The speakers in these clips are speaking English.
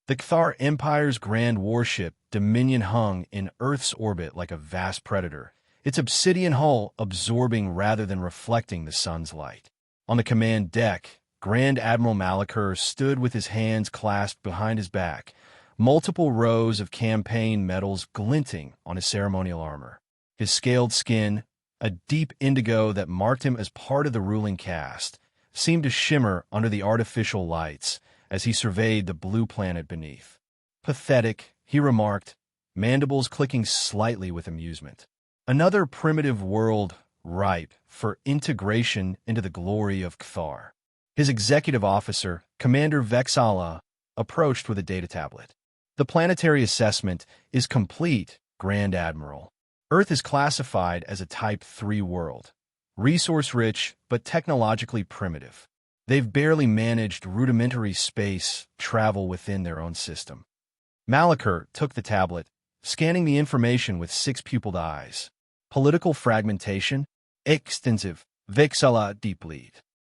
The Cthar Empire's grand warship, Dominion, hung in Earth's orbit like a vast predator, its obsidian hull absorbing rather than reflecting the sun's light. On the command deck, Grand Admiral Malachur stood with his hands clasped behind his back, multiple rows of campaign medals glinting on his ceremonial armor. His scaled skin, a deep indigo that marked him as part of the ruling caste, seemed to shimmer under the artificial lights as he surveyed the blue planet beneath. Pathetic, he remarked, mandibles clicking slightly with amusement. Another primitive world ripe for integration into the glory of Cthar. His executive officer, Commander Vexala, approached with a data tablet. The planetary assessment is complete, Grand Admiral. Earth is classified as a Type 3 world, resource-rich but technologically primitive. They've barely managed rudimentary space travel within their own system. Malachur took the tablet, scanning the information with six-pupiled eyes. Political fragmentation, extensive, Vexala deeply.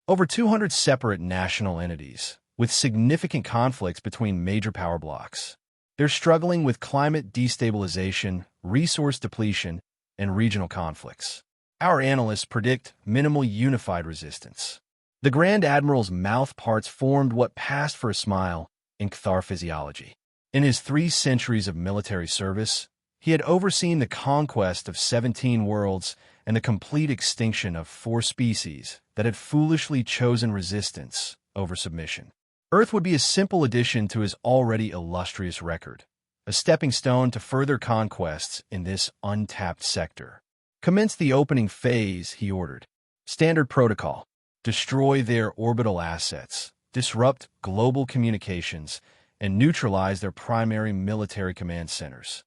Over 200 separate national entities, with significant conflicts between major power blocks. They're struggling with climate destabilization, resource depletion, and regional conflicts. Our analysts predict minimal unified resistance. The Grand Admiral's mouth parts formed what passed for a smile in Cthar physiology. In his 3 centuries of military service, he had overseen the conquest of 17 worlds and the complete extinction of 4 species that had foolishly chosen resistance over submission. Earth would be a simple addition to his already illustrious record, a stepping stone to further conquests in this untapped sector. Commence the opening phase, he ordered. Standard protocol. Destroy their orbital assets, disrupt global communications, and neutralize their primary military command centers.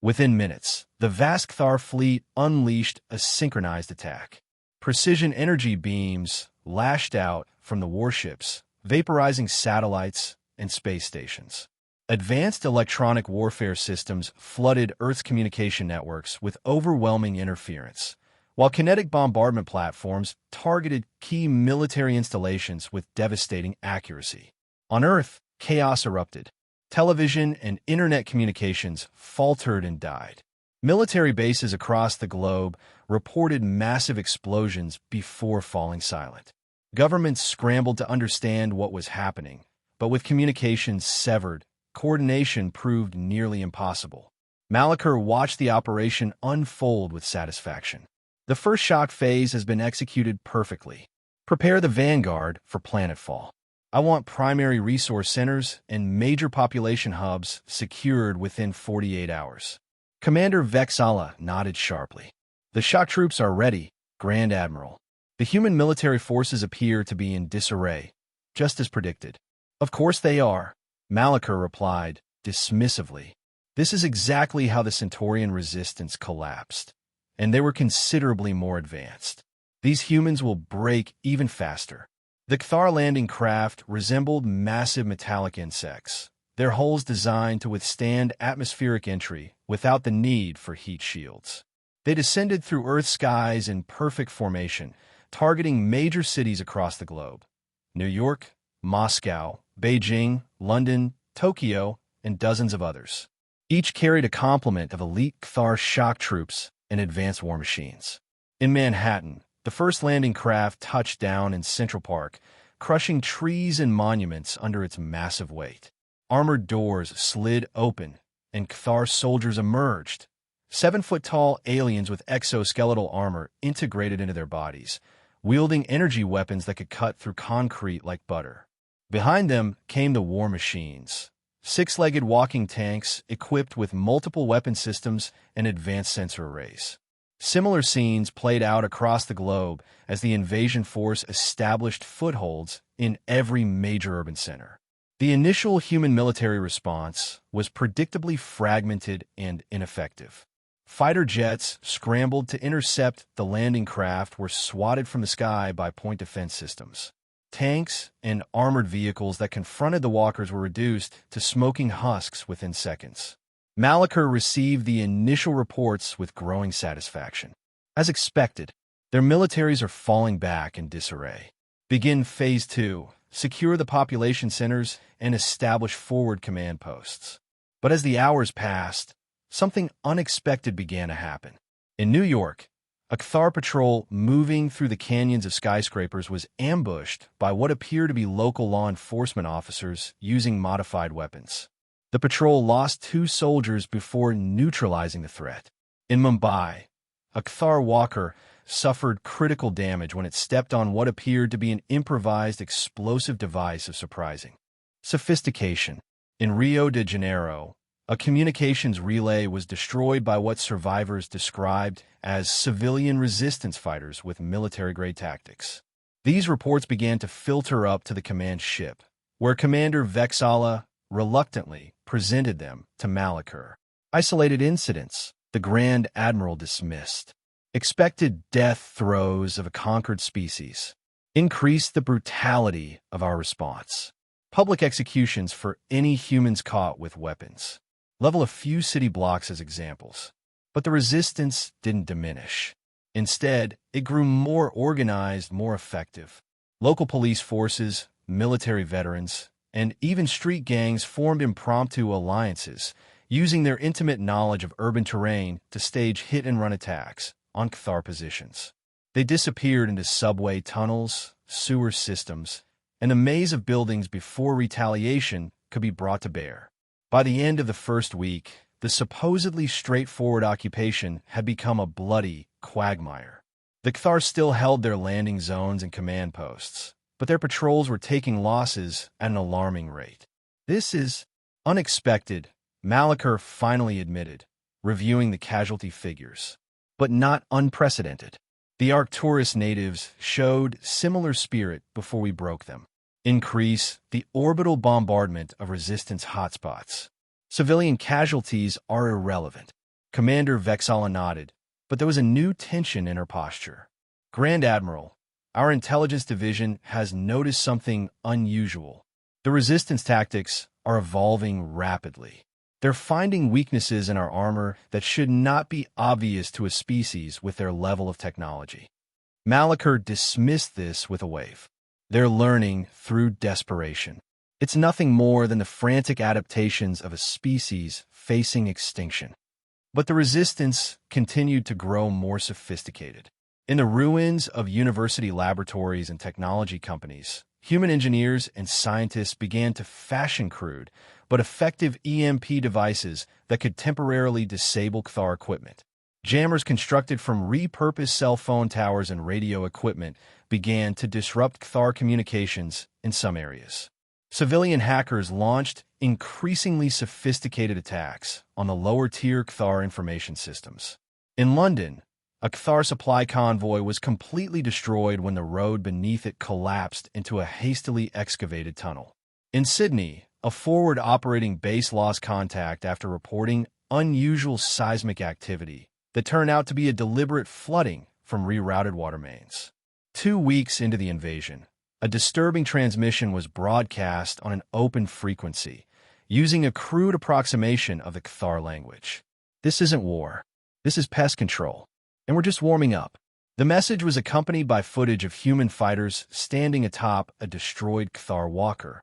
Within minutes, the vast Cthar fleet unleashed a synchronized attack. Precision energy beams lashed out from the warships, vaporizing satellites and space stations. Advanced electronic warfare systems flooded Earth's communication networks with overwhelming interference, while kinetic bombardment platforms targeted key military installations with devastating accuracy. On Earth, chaos erupted. Television and internet communications faltered and died. Military bases across the globe reported massive explosions before falling silent. Governments scrambled to understand what was happening, but with communications severed, coordination proved nearly impossible. Malachur watched the operation unfold with satisfaction. The first shock phase has been executed perfectly. Prepare the vanguard for planetfall. I want primary resource centers and major population hubs secured within 48 hours. Commander Vexala nodded sharply. The shock troops are ready, Grand Admiral. The human military forces appear to be in disarray, just as predicted. Of course they are, Malachur replied, dismissively. This is exactly how the Centaurian resistance collapsed, and they were considerably more advanced. These humans will break even faster. The Cthar landing craft resembled massive metallic insects, their hulls designed to withstand atmospheric entry without the need for heat shields. They descended through Earth's skies in perfect formation, targeting major cities across the globe: New York, Moscow, Beijing, London, Tokyo, and dozens of others. Each carried a complement of elite Cthar shock troops and advanced war machines. In Manhattan, the first landing craft touched down in Central Park, crushing trees and monuments under its massive weight. Armored doors slid open, and Cthar soldiers emerged, 7-foot-tall aliens with exoskeletal armor integrated into their bodies, wielding energy weapons that could cut through concrete like butter. Behind them came the war machines, 6-legged walking tanks equipped with multiple weapon systems and advanced sensor arrays. Similar scenes played out across the globe as the invasion force established footholds in every major urban center. The initial human military response was predictably fragmented and ineffective. Fighter jets scrambled to intercept the landing craft were swatted from the sky by point defense systems. Tanks and armored vehicles that confronted the walkers were reduced to smoking husks within seconds. Malachur received the initial reports with growing satisfaction. As expected, their militaries are falling back in disarray. Begin Phase 2, secure the population centers, and establish forward command posts. But as the hours passed, something unexpected began to happen. In New York, a Cathar patrol moving through the canyons of skyscrapers was ambushed by what appeared to be local law enforcement officers using modified weapons. The patrol lost 2 soldiers before neutralizing the threat. In Mumbai, a Cathar walker suffered critical damage when it stepped on what appeared to be an improvised explosive device of surprising sophistication. In Rio de Janeiro, a communications relay was destroyed by what survivors described as civilian resistance fighters with military-grade tactics. These reports began to filter up to the command ship, where Commander Vexala reluctantly presented them to Malakir. Isolated incidents, the Grand Admiral dismissed. Expected death throes of a conquered species increased the brutality of our response. Public executions for any humans caught with weapons. Level a few city blocks as examples. But the resistance didn't diminish. Instead, it grew more organized, more effective. Local police forces, military veterans, and even street gangs formed impromptu alliances, using their intimate knowledge of urban terrain to stage hit-and-run attacks on Cathar positions. They disappeared into subway tunnels, sewer systems, and a maze of buildings before retaliation could be brought to bear. By the end of the first week, the supposedly straightforward occupation had become a bloody quagmire. The Cathar still held their landing zones and command posts, but their patrols were taking losses at an alarming rate. "This is unexpected," Malakir finally admitted, reviewing the casualty figures. "But not unprecedented. The Arcturus natives showed similar spirit before we broke them. Increase the orbital bombardment of resistance hotspots. Civilian casualties are irrelevant." Commander Vexala nodded, but there was a new tension in her posture. "Grand Admiral, our intelligence division has noticed something unusual. The resistance tactics are evolving rapidly. They're finding weaknesses in our armor that should not be obvious to a species with their level of technology." Malakir dismissed this with a wave. "They're learning through desperation. It's nothing more than the frantic adaptations of a species facing extinction." But the resistance continued to grow more sophisticated. In the ruins of university laboratories and technology companies, human engineers and scientists began to fashion crude but effective EMP devices that could temporarily disable Cathar equipment. Jammers constructed from repurposed cell phone towers and radio equipment began to disrupt Cathar communications in some areas. Civilian hackers launched increasingly sophisticated attacks on the lower-tier Cathar information systems. In London, a Cathar supply convoy was completely destroyed when the road beneath it collapsed into a hastily excavated tunnel. In Sydney, a forward operating base lost contact after reporting unusual seismic activity that turned out to be a deliberate flooding from rerouted water mains. 2 weeks into the invasion, a disturbing transmission was broadcast on an open frequency, using a crude approximation of the Cathar language. "This isn't war. This is pest control. And we're just warming up." The message was accompanied by footage of human fighters standing atop a destroyed Cathar walker,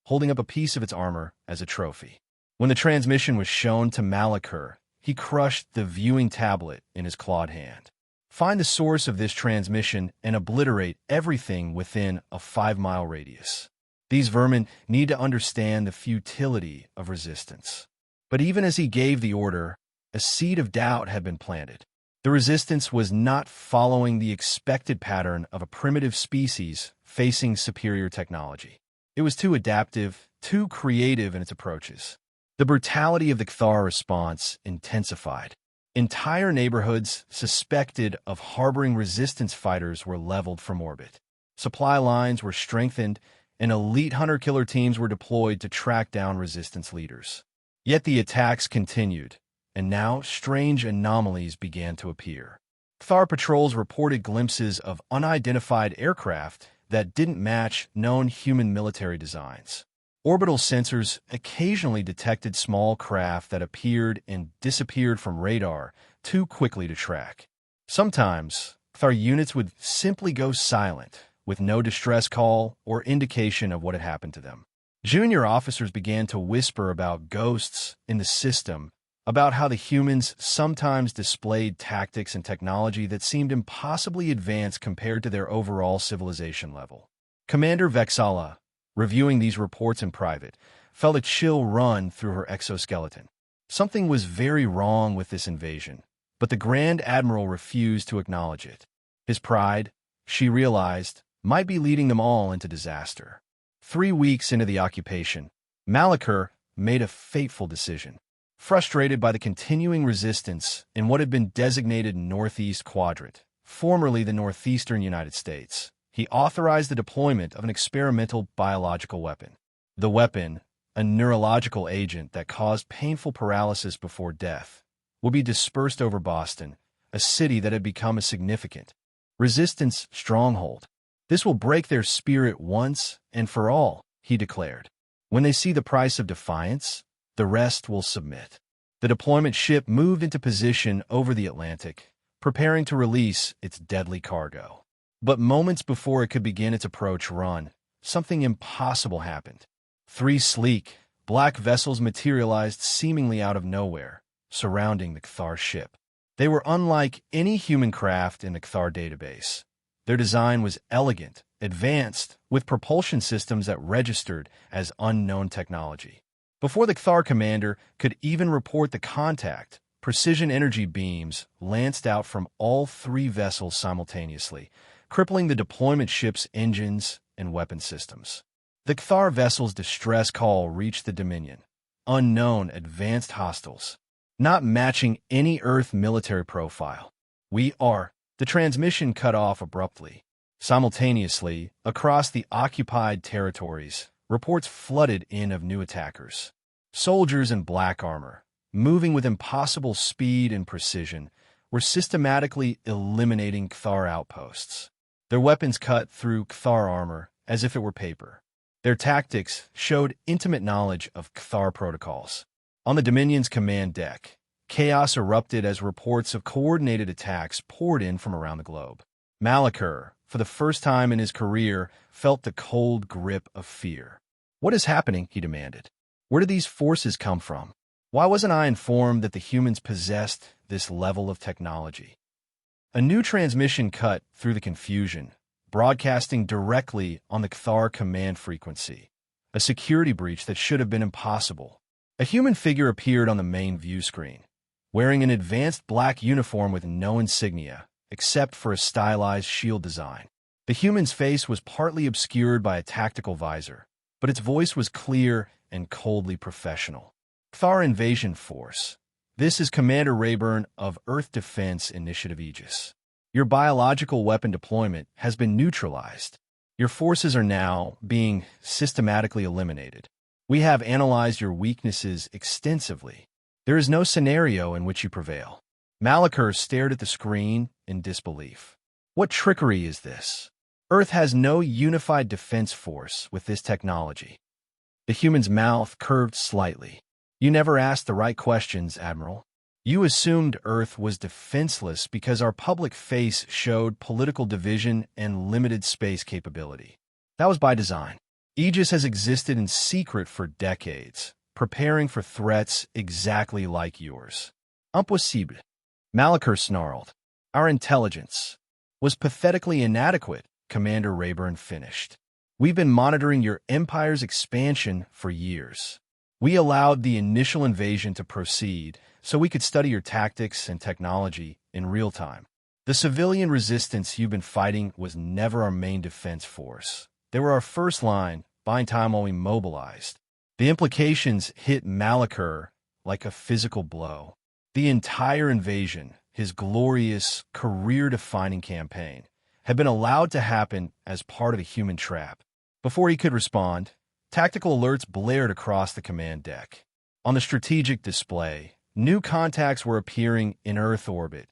holding up a piece of its armor as a trophy. When the transmission was shown to Malakir, he crushed the viewing tablet in his clawed hand. "Find the source of this transmission and obliterate everything within a 5-mile radius. These vermin need to understand the futility of resistance." But even as he gave the order, a seed of doubt had been planted. The resistance was not following the expected pattern of a primitive species facing superior technology. It was too adaptive, too creative in its approaches. The brutality of the Cathar response intensified. Entire neighborhoods suspected of harboring resistance fighters were leveled from orbit. Supply lines were strengthened, and elite hunter-killer teams were deployed to track down resistance leaders. Yet the attacks continued, and now strange anomalies began to appear. Cathar patrols reported glimpses of unidentified aircraft that didn't match known human military designs. Orbital sensors occasionally detected small craft that appeared and disappeared from radar too quickly to track. Sometimes, Cathar units would simply go silent, with no distress call or indication of what had happened to them. Junior officers began to whisper about ghosts in the system, about how the humans sometimes displayed tactics and technology that seemed impossibly advanced compared to their overall civilization level. Commander Vexala, reviewing these reports in private, felt a chill run through her exoskeleton. Something was very wrong with this invasion, but the Grand Admiral refused to acknowledge it. His pride, she realized, might be leading them all into disaster. 3 weeks into the occupation, Malachur made a fateful decision. Frustrated by the continuing resistance in what had been designated Northeast Quadrant, formerly the northeastern United States, he authorized the deployment of an experimental biological weapon. The weapon, a neurological agent that caused painful paralysis before death, would be dispersed over Boston, a city that had become a significant resistance stronghold. This will break their spirit once and for all, he declared. When they see the price of defiance, the rest will submit. The deployment ship moved into position over the Atlantic, preparing to release its deadly cargo. But moments before it could begin its approach run, something impossible happened. 3 sleek, black vessels materialized seemingly out of nowhere, surrounding the Cthar ship. They were unlike any human craft in the Cthar database. Their design was elegant, advanced, with propulsion systems that registered as unknown technology. Before the Cthar commander could even report the contact, precision energy beams lanced out from all 3 vessels simultaneously, crippling the deployment ship's engines and weapon systems. The Cthar vessel's distress call reached the Dominion. Unknown advanced hostiles, not matching any Earth military profile. We are. The transmission cut off abruptly. Simultaneously, across the occupied territories, reports flooded in of new attackers. Soldiers in black armor, moving with impossible speed and precision, were systematically eliminating Cthar outposts. Their weapons cut through Cthar armor as if it were paper. Their tactics showed intimate knowledge of Cthar protocols. On the Dominion's command deck, chaos erupted as reports of coordinated attacks poured in from around the globe. Malachur, for the first time in his career, felt the cold grip of fear. "What is happening?" he demanded. "Where did these forces come from? Why wasn't I informed that the humans possessed this level of technology?" A new transmission cut through the confusion, broadcasting directly on the Cthar command frequency, a security breach that should have been impossible. A human figure appeared on the main view screen, wearing an advanced black uniform with no insignia, except for a stylized shield design. The human's face was partly obscured by a tactical visor, but its voice was clear and coldly professional. "Cthar Invasion Force. This is Commander Rayburn of Earth Defense Initiative Aegis. Your biological weapon deployment has been neutralized. Your forces are now being systematically eliminated. We have analyzed your weaknesses extensively. There is no scenario in which you prevail." Malachur stared at the screen in disbelief. What trickery is this? Earth has no unified defense force with this technology. The human's mouth curved slightly. "You never asked the right questions, Admiral. You assumed Earth was defenseless because our public face showed political division and limited space capability. That was by design. Aegis has existed in secret for decades, preparing for threats exactly like yours." "Impossible," Malachur snarled. "Our intelligence was pathetically inadequate," Commander Rayburn finished. "We've been monitoring your empire's expansion for years. We allowed the initial invasion to proceed so we could study your tactics and technology in real time. The civilian resistance you've been fighting was never our main defense force. They were our first line, buying time while we mobilized." The implications hit Malachur like a physical blow. The entire invasion, his glorious, career-defining campaign, had been allowed to happen as part of a human trap. Before he could respond, tactical alerts blared across the command deck. On the strategic display, new contacts were appearing in Earth orbit.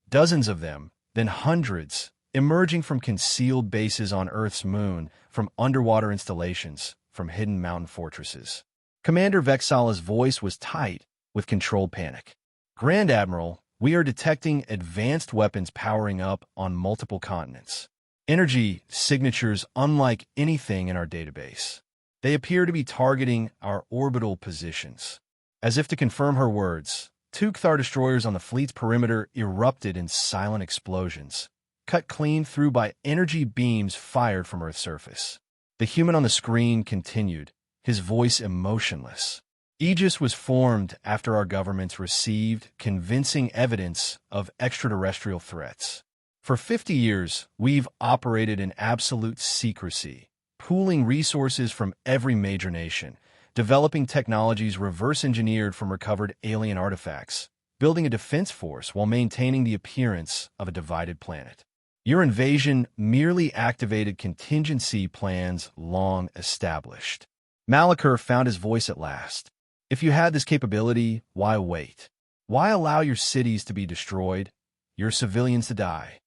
Dozens of them, then hundreds, emerging from concealed bases on Earth's moon, from underwater installations, from hidden mountain fortresses. Commander Vexala's voice was tight with controlled panic. "Grand Admiral, we are detecting advanced weapons powering up on multiple continents. energy signatures unlike anything in our database. They appear to be targeting our orbital positions. As if to confirm her words, two Cthar destroyers on the fleet's perimeter erupted in silent explosions, cut clean through by energy beams fired from Earth's surface. The human on the screen continued, his voice emotionless. Aegis was formed after our governments received convincing evidence of extraterrestrial threats. For 50 years, we've operated in absolute secrecy, pooling resources from every major nation, developing technologies reverse-engineered from recovered alien artifacts, building a defense force while maintaining the appearance of a divided planet. Your invasion merely activated contingency plans long established. Malachur found his voice at last. If you had this capability, why wait? Why allow your cities to be destroyed, your civilians to die?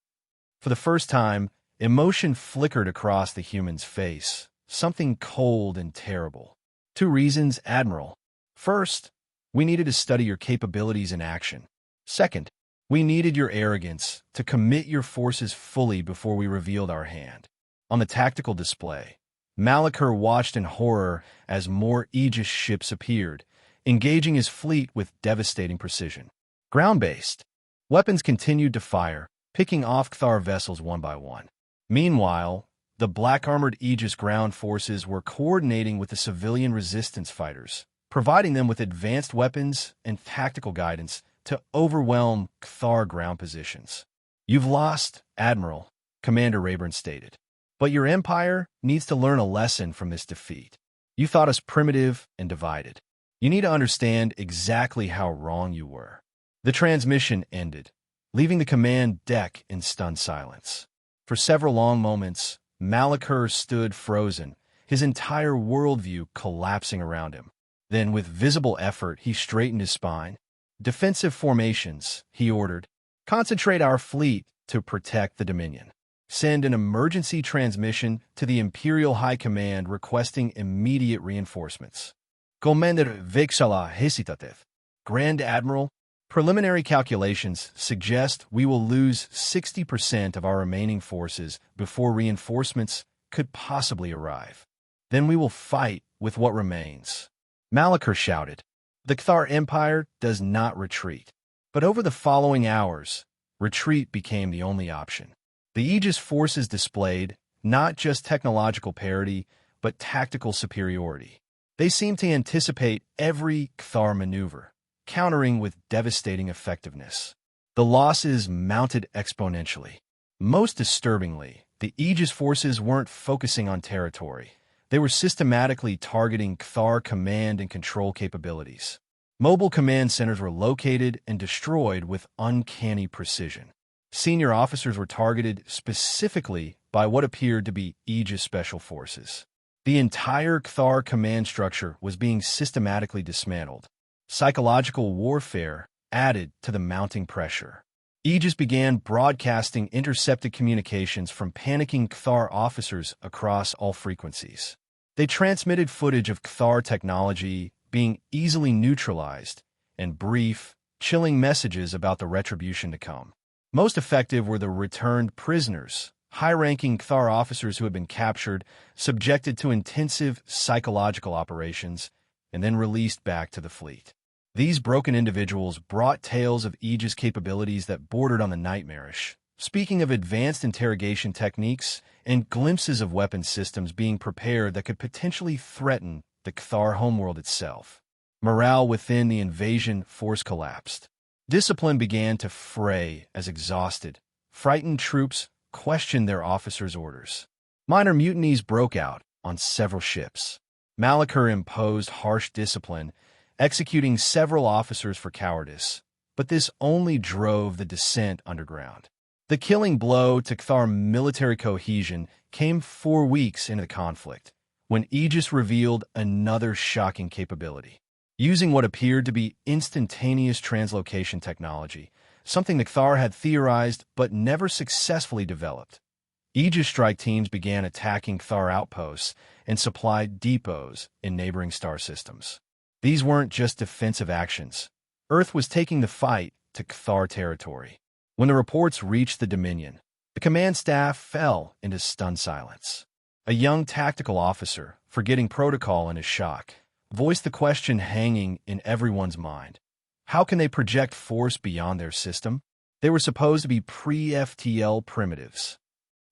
For the first time, emotion flickered across the human's face, something cold and terrible. 2 reasons, Admiral. First, we needed to study your capabilities in action. Second, we needed your arrogance to commit your forces fully before we revealed our hand. On the tactical display, Malachur watched in horror as more Aegis ships appeared, engaging his fleet with devastating precision. Ground-based, weapons continued to fire, picking off Cthar vessels one by one. Meanwhile, the black-armored Aegis ground forces were coordinating with the civilian resistance fighters, providing them with advanced weapons and tactical guidance to overwhelm Cthar ground positions. You've lost, Admiral, Commander Rayburn stated. But your empire needs to learn a lesson from this defeat. You thought us primitive and divided. You need to understand exactly how wrong you were. The transmission ended, leaving the command deck in stunned silence. For several long moments, Malachur stood frozen, his entire worldview collapsing around him. Then, with visible effort, he straightened his spine. Defensive formations, he ordered. Concentrate our fleet to protect the Dominion. Send an emergency transmission to the Imperial High Command requesting immediate reinforcements. Commander Vexala hesitative. Grand Admiral, preliminary calculations suggest we will lose 60% of our remaining forces before reinforcements could possibly arrive. Then we will fight with what remains. Malachur shouted. The Cthar Empire does not retreat. But over the following hours, retreat became the only option. The Aegis forces displayed not just technological parity, but tactical superiority. They seemed to anticipate every Cthar maneuver, countering with devastating effectiveness. The losses mounted exponentially. Most disturbingly, the Aegis forces weren't focusing on territory. They were systematically targeting Cthar command and control capabilities. Mobile command centers were located and destroyed with uncanny precision. Senior officers were targeted specifically by what appeared to be Aegis Special Forces. The entire Cthar command structure was being systematically dismantled. Psychological warfare added to the mounting pressure. Aegis began broadcasting intercepted communications from panicking Cthar officers across all frequencies. They transmitted footage of Cthar technology being easily neutralized and brief, chilling messages about the retribution to come. Most effective were the returned prisoners, high-ranking Cthar officers who had been captured, subjected to intensive psychological operations, and then released back to the fleet. These broken individuals brought tales of Aegis capabilities that bordered on the nightmarish, speaking of advanced interrogation techniques and glimpses of weapon systems being prepared that could potentially threaten the Cthar homeworld itself. Morale within the invasion force collapsed. Discipline began to fray as exhausted, frightened troops questioned their officers' orders. Minor mutinies broke out on several ships. Malachur imposed harsh discipline, executing several officers for cowardice, but this only drove the dissent underground. The killing blow to Cthar military cohesion came 4 weeks into the conflict, when Aegis revealed another shocking capability. Using what appeared to be instantaneous translocation technology, something the Cthar had theorized but never successfully developed, Aegis strike teams began attacking Cthar outposts and supplied depots in neighboring star systems. These weren't just defensive actions. Earth was taking the fight to Cthar territory. When the reports reached the Dominion, The command staff fell into stunned silence. A young tactical officer, forgetting protocol in his shock, voiced the question hanging in everyone's mind. How can they project force beyond their system? They were supposed to be pre-FTL primitives.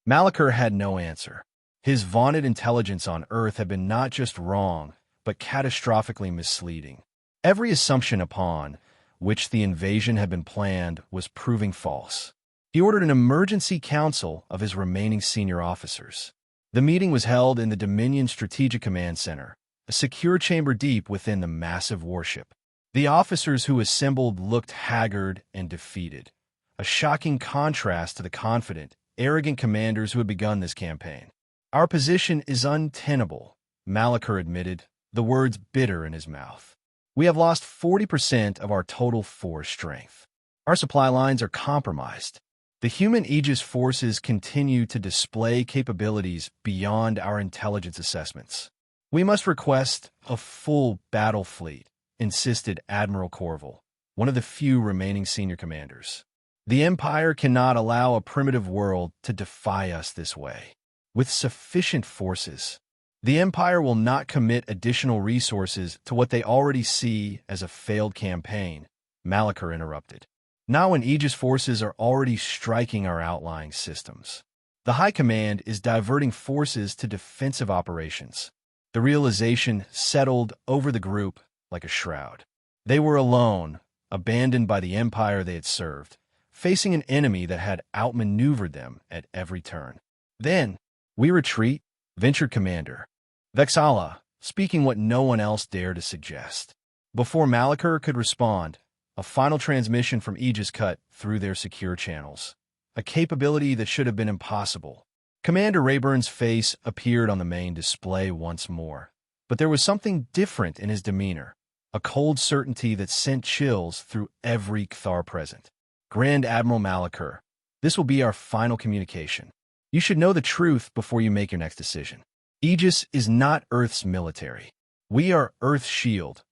Malachar had no answer. His vaunted intelligence on Earth had been not just wrong, but catastrophically misleading. Every assumption upon which the invasion had been planned was proving false. He ordered an emergency council of his remaining senior officers. The meeting was held in the Dominion Strategic Command Center, a secure chamber deep within the massive warship. The officers who assembled looked haggard and defeated, a shocking contrast to the confident, arrogant commanders who had begun this campaign. Our position is untenable, Malachar admitted, the words bitter in his mouth. We have lost 40% of our total force strength. Our supply lines are compromised. The human Aegis forces continue to display capabilities beyond our intelligence assessments. We must request a full battle fleet, insisted Admiral Corval, one of the few remaining senior commanders. The Empire cannot allow a primitive world to defy us this way. With sufficient forces, the Empire will not commit additional resources to what they already see as a failed campaign, Malachar interrupted. Now when Aegis forces are already striking our outlying systems. The High Command is diverting forces to defensive operations. The realization settled over the group like a shroud. They were alone, abandoned by the Empire they had served, facing an enemy that had outmaneuvered them at every turn. Then, we retreat, ventured Commander Vexala, speaking what no one else dared to suggest. Before Malachar could respond, a final transmission from Aegis cut through their secure channels, a capability that should have been impossible. Commander Rayburn's face appeared on the main display once more, but there was something different in his demeanor, a cold certainty that sent chills through every Kthar present. Grand Admiral Malachar, this will be our final communication. You should know the truth before you make your next decision. Aegis is not Earth's military. We are Earth's shield,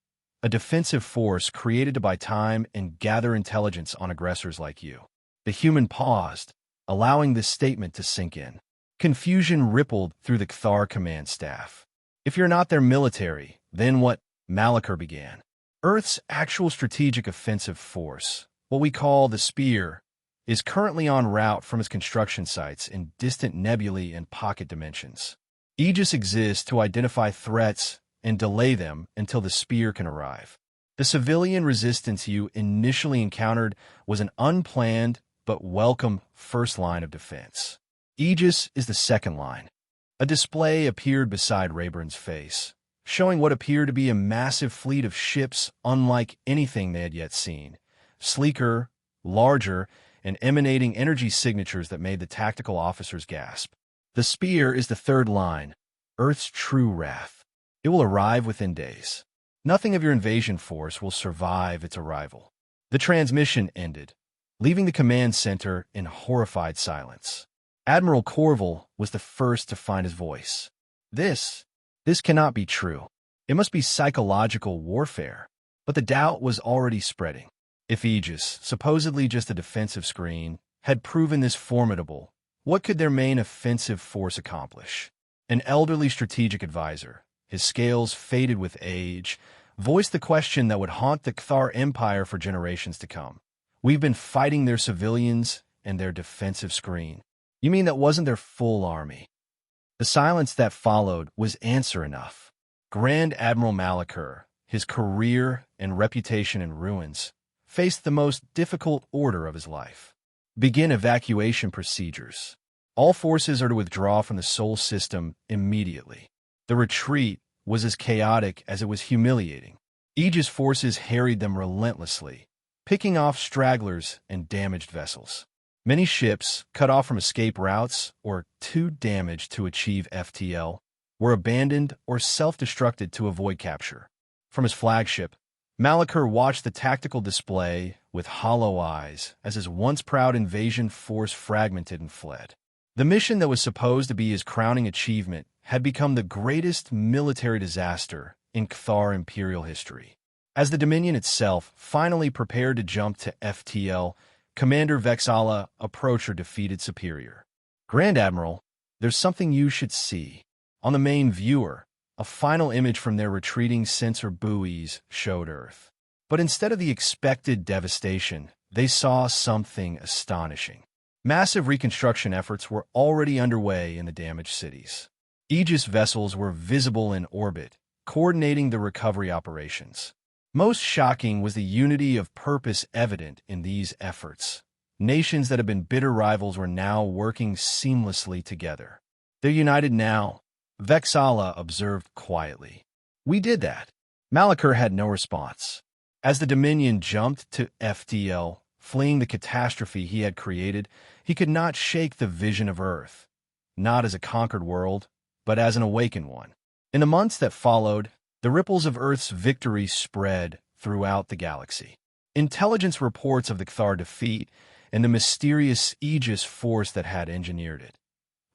a defensive force created to buy time and gather intelligence on aggressors like you. The human paused, allowing this statement to sink in. Confusion rippled through the Kthar command staff. If you're not their military, then what? Malachar began. Earth's actual strategic offensive force, what we call the Spear, is currently en route from its construction sites in distant nebulae and pocket dimensions. Aegis exists to identify threats and delay them until the Spear can arrive. The civilian resistance you initially encountered was an unplanned but welcome first line of defense. Aegis is the second line. A display appeared beside Rayburn's face, showing what appeared to be a massive fleet of ships unlike anything they had yet seen, sleeker, larger, and emanating energy signatures that made the tactical officers gasp. The Spear is the third line, Earth's true wrath. It will arrive within days. Nothing of your invasion force will survive its arrival. The transmission ended, leaving the command center in horrified silence. Admiral Corval was the first to find his voice. This cannot be true. It must be psychological warfare. But the doubt was already spreading. If Aegis, supposedly just a defensive screen, had proven this formidable, what could their main offensive force accomplish? An elderly strategic advisor, his scales faded with age, voiced the question that would haunt the Kthar Empire for generations to come. We've been fighting their civilians and their defensive screen. You mean that wasn't their full army? The silence that followed was answer enough. Grand Admiral Malachar, his career and reputation in ruins, faced the most difficult order of his life. Begin evacuation procedures. All forces are to withdraw from the Sol system immediately. The retreat was as chaotic as it was humiliating. Aegis forces harried them relentlessly, picking off stragglers and damaged vessels. Many ships, cut off from escape routes or too damaged to achieve FTL, were abandoned or self-destructed to avoid capture. From his flagship, Malachar watched the tactical display with hollow eyes as his once-proud invasion force fragmented and fled. The mission that was supposed to be his crowning achievement had become the greatest military disaster in Kthar imperial history. As the Dominion itself finally prepared to jump to FTL, Commander Vexala approached her defeated superior. Grand Admiral, there's something you should see. On the main viewer, a final image from their retreating sensor buoys showed Earth. But instead of the expected devastation, they saw something astonishing. Massive reconstruction efforts were already underway in the damaged cities. Aegis vessels were visible in orbit, coordinating the recovery operations. Most shocking was the unity of purpose evident in these efforts. Nations that had been bitter rivals were now working seamlessly together. They're united now, Vexala observed quietly. We did that. Malachor had no response. As the Dominion jumped to FTL, fleeing the catastrophe he had created, he could not shake the vision of Earth, not as a conquered world, but as an awakened one. In the months that followed, the ripples of Earth's victory spread throughout the galaxy. Intelligence reports of the Cthar defeat and the mysterious Aegis force that had engineered it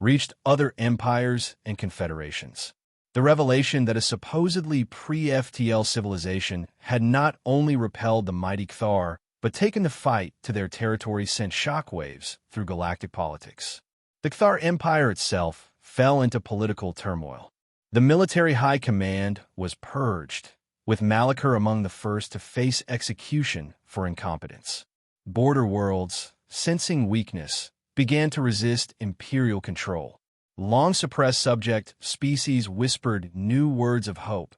reached other empires and confederations. The revelation that a supposedly pre-FTL civilization had not only repelled the mighty Cthar, but taken the fight to their territory sent shockwaves through galactic politics. The Cthar Empire itself fell into political turmoil. The military high command was purged, with Malachor among the first to face execution for incompetence. Border worlds, sensing weakness, began to resist imperial control. Long-suppressed subject species whispered new words of hope.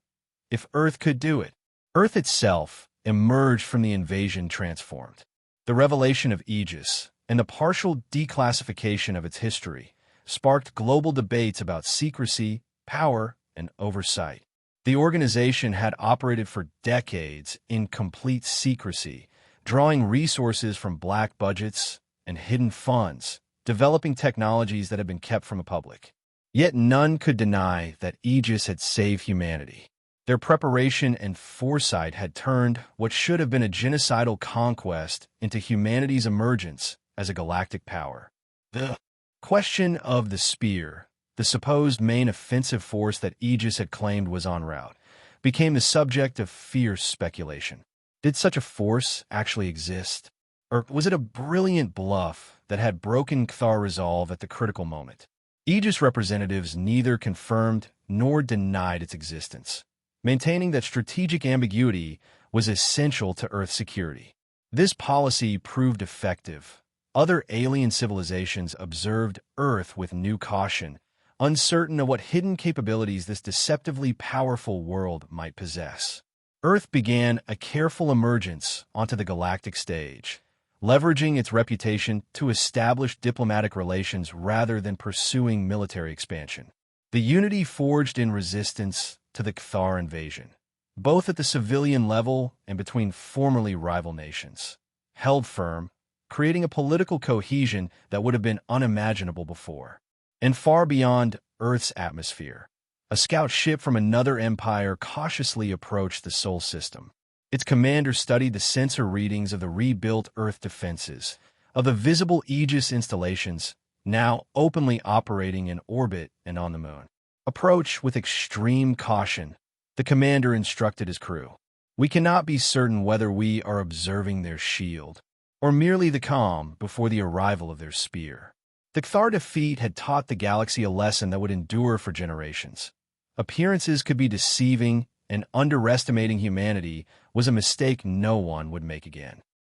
If Earth could do it. Earth itself emerged from the invasion transformed. The revelation of Aegis and the partial declassification of its history sparked global debates about secrecy, power, and oversight. The organization had operated for decades in complete secrecy, drawing resources from black budgets and hidden funds, developing technologies that had been kept from the public. Yet none could deny that Aegis had saved humanity. Their preparation and foresight had turned what should have been a genocidal conquest into humanity's emergence as a galactic power. The question of the spear, the supposed main offensive force that Aegis had claimed was en route, became the subject of fierce speculation. Did such a force actually exist? Or was it a brilliant bluff that had broken Cthar resolve at the critical moment? Aegis representatives neither confirmed nor denied its existence, maintaining that strategic ambiguity was essential to Earth's security. This policy proved effective. Other alien civilizations observed Earth with new caution, uncertain of what hidden capabilities this deceptively powerful world might possess. Earth began a careful emergence onto the galactic stage, leveraging its reputation to establish diplomatic relations rather than pursuing military expansion. The unity forged in resistance to the Cthar invasion, both at the civilian level and between formerly rival nations, held firm, creating a political cohesion that would have been unimaginable before. And far beyond Earth's atmosphere, a scout ship from another empire cautiously approached the Sol system. Its commander studied the sensor readings of the rebuilt Earth defenses, of the visible Aegis installations, now openly operating in orbit and on the moon. Approach with extreme caution, the commander instructed his crew. We cannot be certain whether we are observing their shield, or merely the calm before the arrival of their spear. The Cthar defeat had taught the galaxy a lesson that would endure for generations. Appearances could be deceiving, and underestimating humanity was a mistake no one would make again.